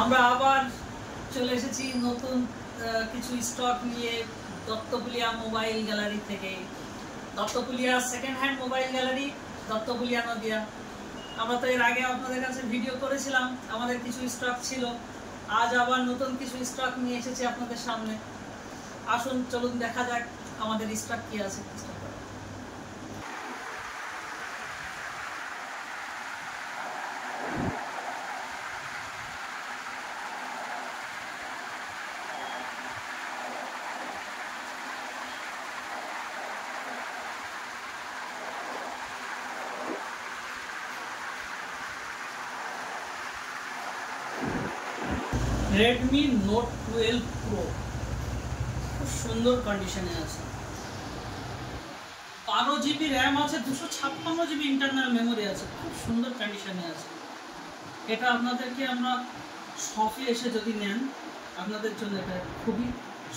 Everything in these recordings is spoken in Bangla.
আমরা আবার চলে এসেছি নতুন কিছু স্টক নিয়ে দত্তপুলিয়া মোবাইল গ্যালারি থেকে। Duttapulia second hand mobile gallery, Duttapulia Nadia. আমরা তো এর আগে আপনাদের কাছে ভিডিও করেছিলাম, আমাদের কিছু স্টক ছিল। আজ আবার নতুন কিছু স্টক নিয়ে এসেছি আপনাদের সামনে। আসুন চলুন দেখা যাক আমাদের স্টক কি আছে। Redmi Note 12 Pro খুব সুন্দর কন্ডিশনে আছে। 12 GB RAM আছে, 256 GB ইন্টারনাল মেমোরি আছে, খুব সুন্দর কন্ডিশনে আছে। এটা আপনাদেরকে আমরা শপে এসে যদি নেন, আপনাদের জন্য এটা খুবই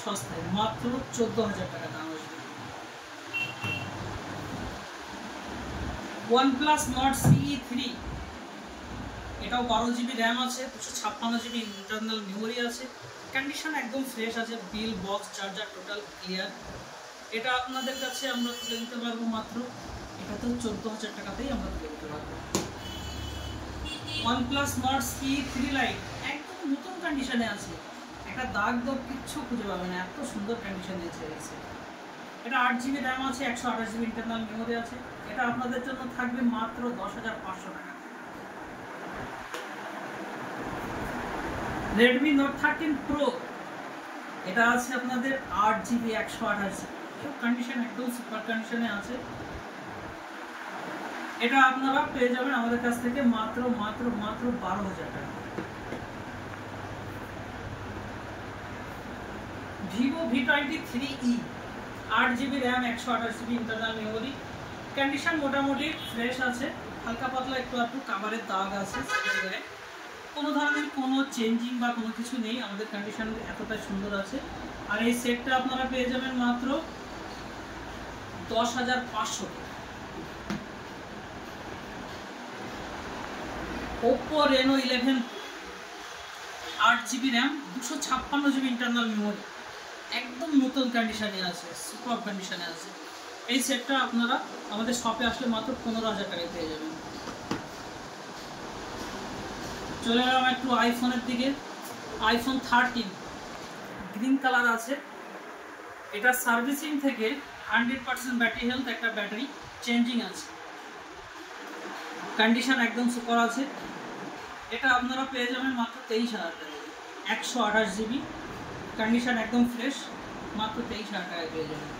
সস্তায়, মাত্র 14,000 টাকা দাম আসবে। OnePlus Nord CE 3, এটাও 12 GB RAM আছে, 256 GB ইন্টারনাল মেমোরি আছে, কন্ডিশন একদম ফ্রেশ আছে, বিল, বক্স, চার্জার টোটাল ক্লিয়ার। এটা আপনাদের কাছে আমরা তুলে নিতে পারবো মাত্র, এটা তো 14,000 টাকাতেই আমরা তুলে নিতে পারবো। OnePlus Nord CE 3 Lite একদম নতুন কন্ডিশনে আছে, একটা দাগ দাগ কিচ্ছু খুঁজে পাবে না, এত সুন্দর কন্ডিশনে আছে। এটা 8 GB RAM আছে, 128 GB ইন্টারনাল মেমোরি আছে। এটা আপনাদের জন্য থাকবে মাত্র 10,500 টাকা। Redmi Note 13 Pro, এটা আছে আপনাদের 8 GB 128 GB, সব কন্ডিশন একদম সুপার কন্ডিশনে আছে। এটা আপনারা পেয়ে যাবেন আমাদের কাছ থেকে মাত্র 12,000 টাকা। Vivo V23e, 8 GB RAM 128 GB internal memory, condition মোটামুটি ফ্রেশ আছে, হালকা পাতলা একটু কাভারের দাগ আছে, কোনো ধরনের কোনো চেঞ্জিং বা কোনো কিছু নেই, আমাদের কন্ডিশন এতটাই সুন্দর আছে। আর এই সেটটা আপনারা পেয়ে যাবেন মাত্র 10,500 টাকা। Oppo Reno 11, 8 GB RAM 256 GB internal memory, একদম নতুন কন্ডিশনে আছে, সুপার কন্ডিশনে আছে। এই সেটটা আপনারা আমাদের শপে আসলে মাত্র 15,000 টাকায় পেয়ে যাবেন। চলে গেলাম একটু আইফোনের দিকে। iPhone 13 গ্রিন কালার আছে, এটা সার্ভিসিং থেকে 100% ব্যাটারি হেলথ, একটা ব্যাটারি চেঞ্জিং আছে, কন্ডিশন একদম সুপার আছে। এটা আপনারা পেয়ে যাবেন মাত্র 23,000 টাকা, 128 GB, কন্ডিশন একদম ফ্রেশ, মাত্র 23,000 টাকায় পেয়ে যাবেন।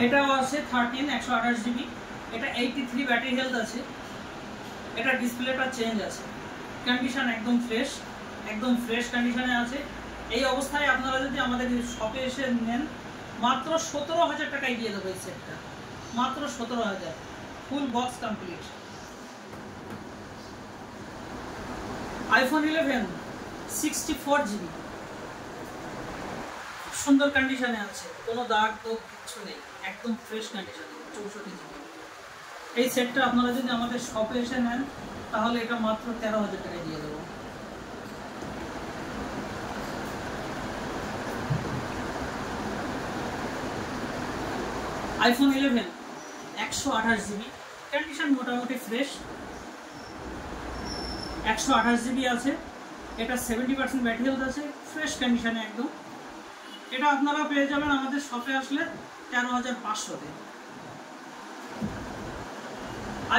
এটাও আছে 13 128 GB, এটা 83 ব্যাটারি হেলথ আছে, এটা ডিসপ্লেটা চেঞ্জ আছে, কন্ডিশন একদম ফ্রেশ কন্ডিশনে আছে। এই অবস্থায় আপনারা যদি আমাদের শপে এসে নেন, মাত্র 17,000 টাকায় দিয়ে দেবো এই সেটটা, মাত্র 17,000, full box complete. iPhone 11 64 GB, সুন্দর কন্ডিশনে আছে, কোনো দাগ দোগ কিছু নেই, একদম ফ্রেশ কন্ডিশনে, 64 GB। এই সেটটা আপনারা যদি আমাদের শপে এসে নেন, তাহলে এটা মাত্র 13,000 টাকায় দিয়ে দেবো। iPhone 11 128 GB, কন্ডিশন মোটামুটি ফ্রেশ, 128 GB আছে, এটা 70% ব্যাটারি হেলথ আছে, ফ্রেশ কন্ডিশনে একদম। এটা আপনারা পেয়ে যাবেন আমাদের শপে আসলে 13,500-তে।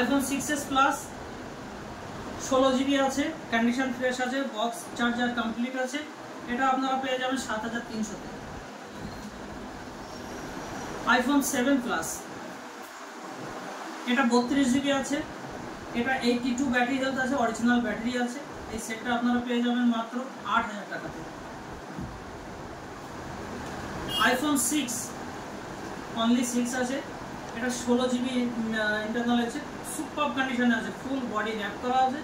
iPhone 6s Plus 16 GB আছে, কন্ডিশন ফ্রেশ আছে, বক্স চার্জার কমপ্লিট আছে, এটা আপনারা পেয়ে যাবেন 7,300-তে। iPhone 7 Plus, এটা 32 GB আছে, এটা 82 ব্যাটারি হেলথ আছে, অরিজিনাল ব্যাটারি আছে। এই সেটটা আপনারা পেয়ে যাবেন মাত্র 8,000 টাকাতে। iPhone 6 অনলি 6 আছে, এটা 16 GB ইন্টারনাল আছে, সুপার কন্ডিশনে আছে, ফুল বডি র্যাপ করা আছে,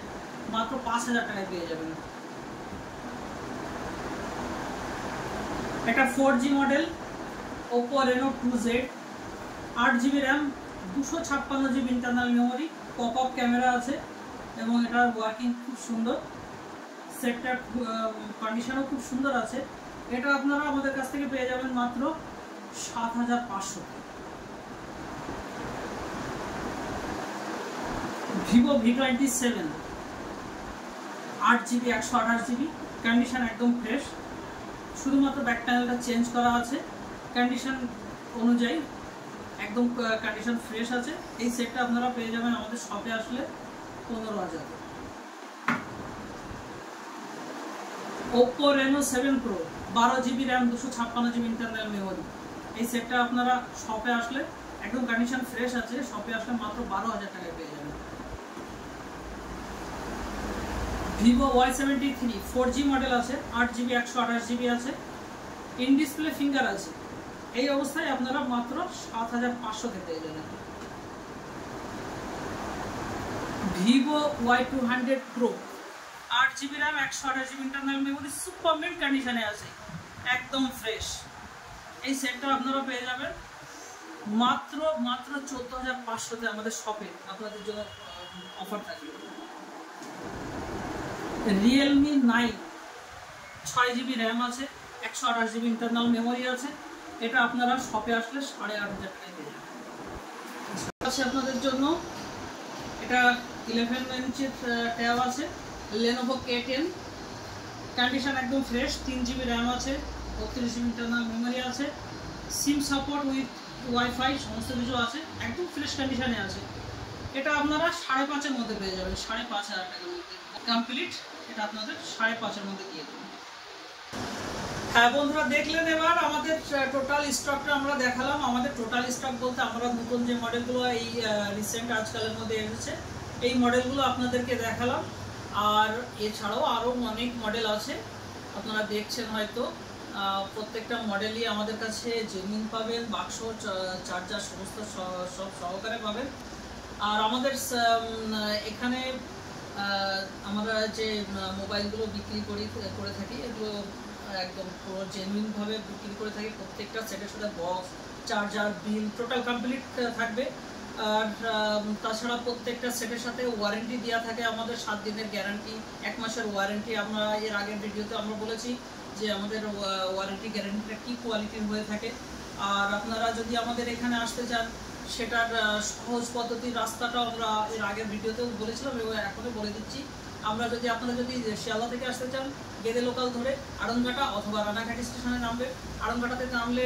মাত্র 5,000 টাকায় পেয়ে যাবেন। এটা 4G model, Oppo Reno 2Z, 8 GB RAM 256 GB internal memory, pop up camera আছে, এবং এটার ওয়ার্কিং খুব সুন্দর, সেটটার কন্ডিশনও খুব সুন্দর আছে। এটা আপনারা আমাদের কাছ থেকে পেয়ে যাবেন মাত্র ৭,৫০০। Vivo V27 8GB 128GB, condition একদম ফ্রেশ, শুধুমাত্র ব্যাক প্যানেলটা চেঞ্জ করা আছে, কন্ডিশন অনুযায়ী একদম কন্ডিশন ফ্রেশ আছে। এই সেটটা আপনারা পেয়ে যাবেন আমাদের শপে আসলে 15,000। Oppo Reno 7 Pro 12GB RAM 256GB internal memory, এই সেটটা আপনারা শপে আসলে একদম কন্ডিশন ফ্রেশ আছে, শপে আসলে মাত্র 12,000 টাকায় পেয়ে যাবেন। Vivo Y73 4G মডেল আছে, 8GB 128GB আছে, ইন ডিসপ্লে ফিঙ্গার আছে, এই অবস্থায় আপনারা মাত্র 7,500 তে পেয়ে যাবেন। Vivo Y200 Pro 8GB RAM 128GB internal memory, super mint কন্ডিশনে আছে, একদম ফ্রেশ। এই সেটটা আপনারা পেয়ে যাবেন মাত্র 14,500 তে আমাদের শপে, আপনাদের জন্য অফার থাকবে। Realme 9 6GB RAM আছে, 128GB ইন্টারনাল মেমোরি আছে, এটা আপনারা শপে আসলে 8,500 টাকায় পেয়ে যাবেন। আছে আপনাদের জন্য এটা 11 ইঞ্চের ট্যাব আছে, Lenovo K10, কন্ডিশন একদম ফ্রেশ, 3GB RAM আছে, 32GB ইন্টারনাল মেমোরি আছে, সিম সাপোর্ট উইথ ওয়াইফাই সমস্ত কিছু আছে, একদম ফ্রেশ কন্ডিশনে আছে। এটা আপনারা 5,500 মধ্যে পেয়ে যাবেন, 5,500 টাকার মধ্যে কমপ্লিট, এটা আপনাদের 5,500 মধ্যে দিয়ে দেবেন। হ্যাঁ বন্ধুরা, দেখলেন এবার আমাদের টোটাল স্টকটা আমরা দেখালাম। আমাদের টোটাল স্টক বলতে আমরা নতুন যে মডেলগুলো এই রিসেন্ট আজকালের মধ্যে এসেছে এই মডেলগুলো আপনাদেরকে দেখালাম। আর এছাড়াও আরও অনেক মডেল আছে, আপনারা দেখছেন হয়তো। প্রত্যেকটা মডেলই আমাদের কাছে জেনুইন পাবেন, বাক্স চার্জার সমস্ত সব সহকারে পাবেন। আর আমাদের এখানে আমরা যে মোবাইলগুলো বিক্রি করে থাকি এগুলো একদম পুরো জেনুইনভাবে বিক্রি করে থাকি। প্রত্যেকটা সেটের সাথে বক্স, চার্জার, বিল টোটাল কমপ্লিট থাকবে। আর তাছাড়া প্রত্যেকটা সেটের সাথে ওয়ারেন্টি দেওয়া থাকে আমাদের, 7 দিনের গ্যারান্টি, 1 মাসের ওয়ারেন্টি। আমরা এর আগের ভিডিওতে আমরা বলেছি যে আমাদের ওয়ারেন্টি গ্যারান্টিটা কী কোয়ালিটির হয়ে থাকে। আর আপনারা যদি আমাদের এখানে আসতে চান সেটার সহজ পদ্ধতির রাস্তাটাও আমরা এর আগের ভিডিওতেও বলেছিলাম এবং এখনও বলে দিচ্ছি। আপনারা যদি শিয়ালদা থেকে আসতে চান, গেদে লোকাল ধরে আড়ংঘাটা অথবা রানাঘাটি স্টেশনে নামবে। আড়ংঘাটাতে নামলে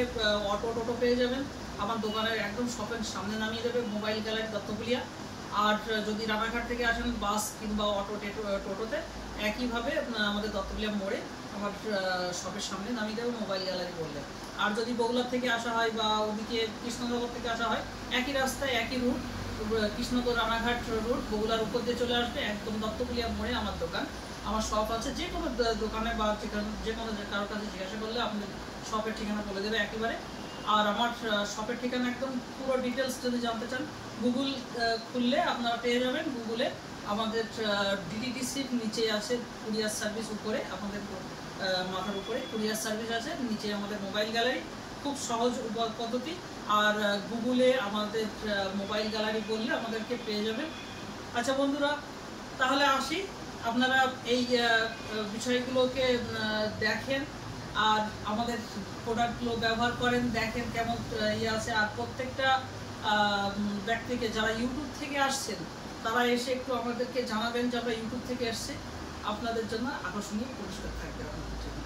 টোটো পেয়ে যাবেন, আমার দোকানের একদম শপের সামনে নামিয়ে দেবে মোবাইল গ্যালারি দত্তপুলিয়া। আর যদি রানাঘাট থেকে আসেন বাস কিংবা টোটোতে একইভাবে আমাদের দত্তপুলিয়া মোড়ে আমার শপের সামনে নামিয়ে দেবে মোবাইল গ্যালারি বললে। আর যদি বগুড়া থেকে আসা হয় বা ওদিকে কৃষ্ণনগর থেকে আসা হয়, একই রাস্তায় একই রুট, কৃষ্ণনগর রানাঘাট রুট, বগুড়ার উপর দিয়ে চলে আসবে, একদম দত্তপুলিয়া মোড়ে আমার দোকান, আমার শপ আছে। যে কোনো দোকানে বা যে কোনো কারোর কাছে জিজ্ঞাসা করলে আপনাদের শপের ঠিকানা বলে দেবে একেবারে। আর আমার শপের ঠিকানা একদম পুরো ডিটেলস যদি জানতে চান, গুগল খুললে আপনারা পেয়ে যাবেন। গুগলে আমাদের ডিটিডিসির নিচে আছে কুরিয়ার সার্ভিস, উপরে আপনাদের মাথার উপরে কুরিয়ার সার্ভিস আছে, নিচে আমাদের মোবাইল গ্যালারি, খুব সহজ পদ্ধতি। আর গুগলে আমাদের মোবাইল গ্যালারি বললে আমাদেরকে পেয়ে যাবেন। আচ্ছা বন্ধুরা, তাহলে আসি, আপনারা এই বিষয়গুলোকে দেখেন আর আমাদের প্রোডাক্টগুলো ব্যবহার করেন, দেখেন কেমন ইয়ে আছে। আর প্রত্যেকটা ব্যক্তিকে যারা ইউটিউব থেকে আসছেন তারা এসে একটু আমাদেরকে জানাবেন যে আমরা ইউটিউব থেকে এসছি, আপনাদের জন্য আকর্ষণীয় পুরস্কার থাকবে আমাদের জন্য।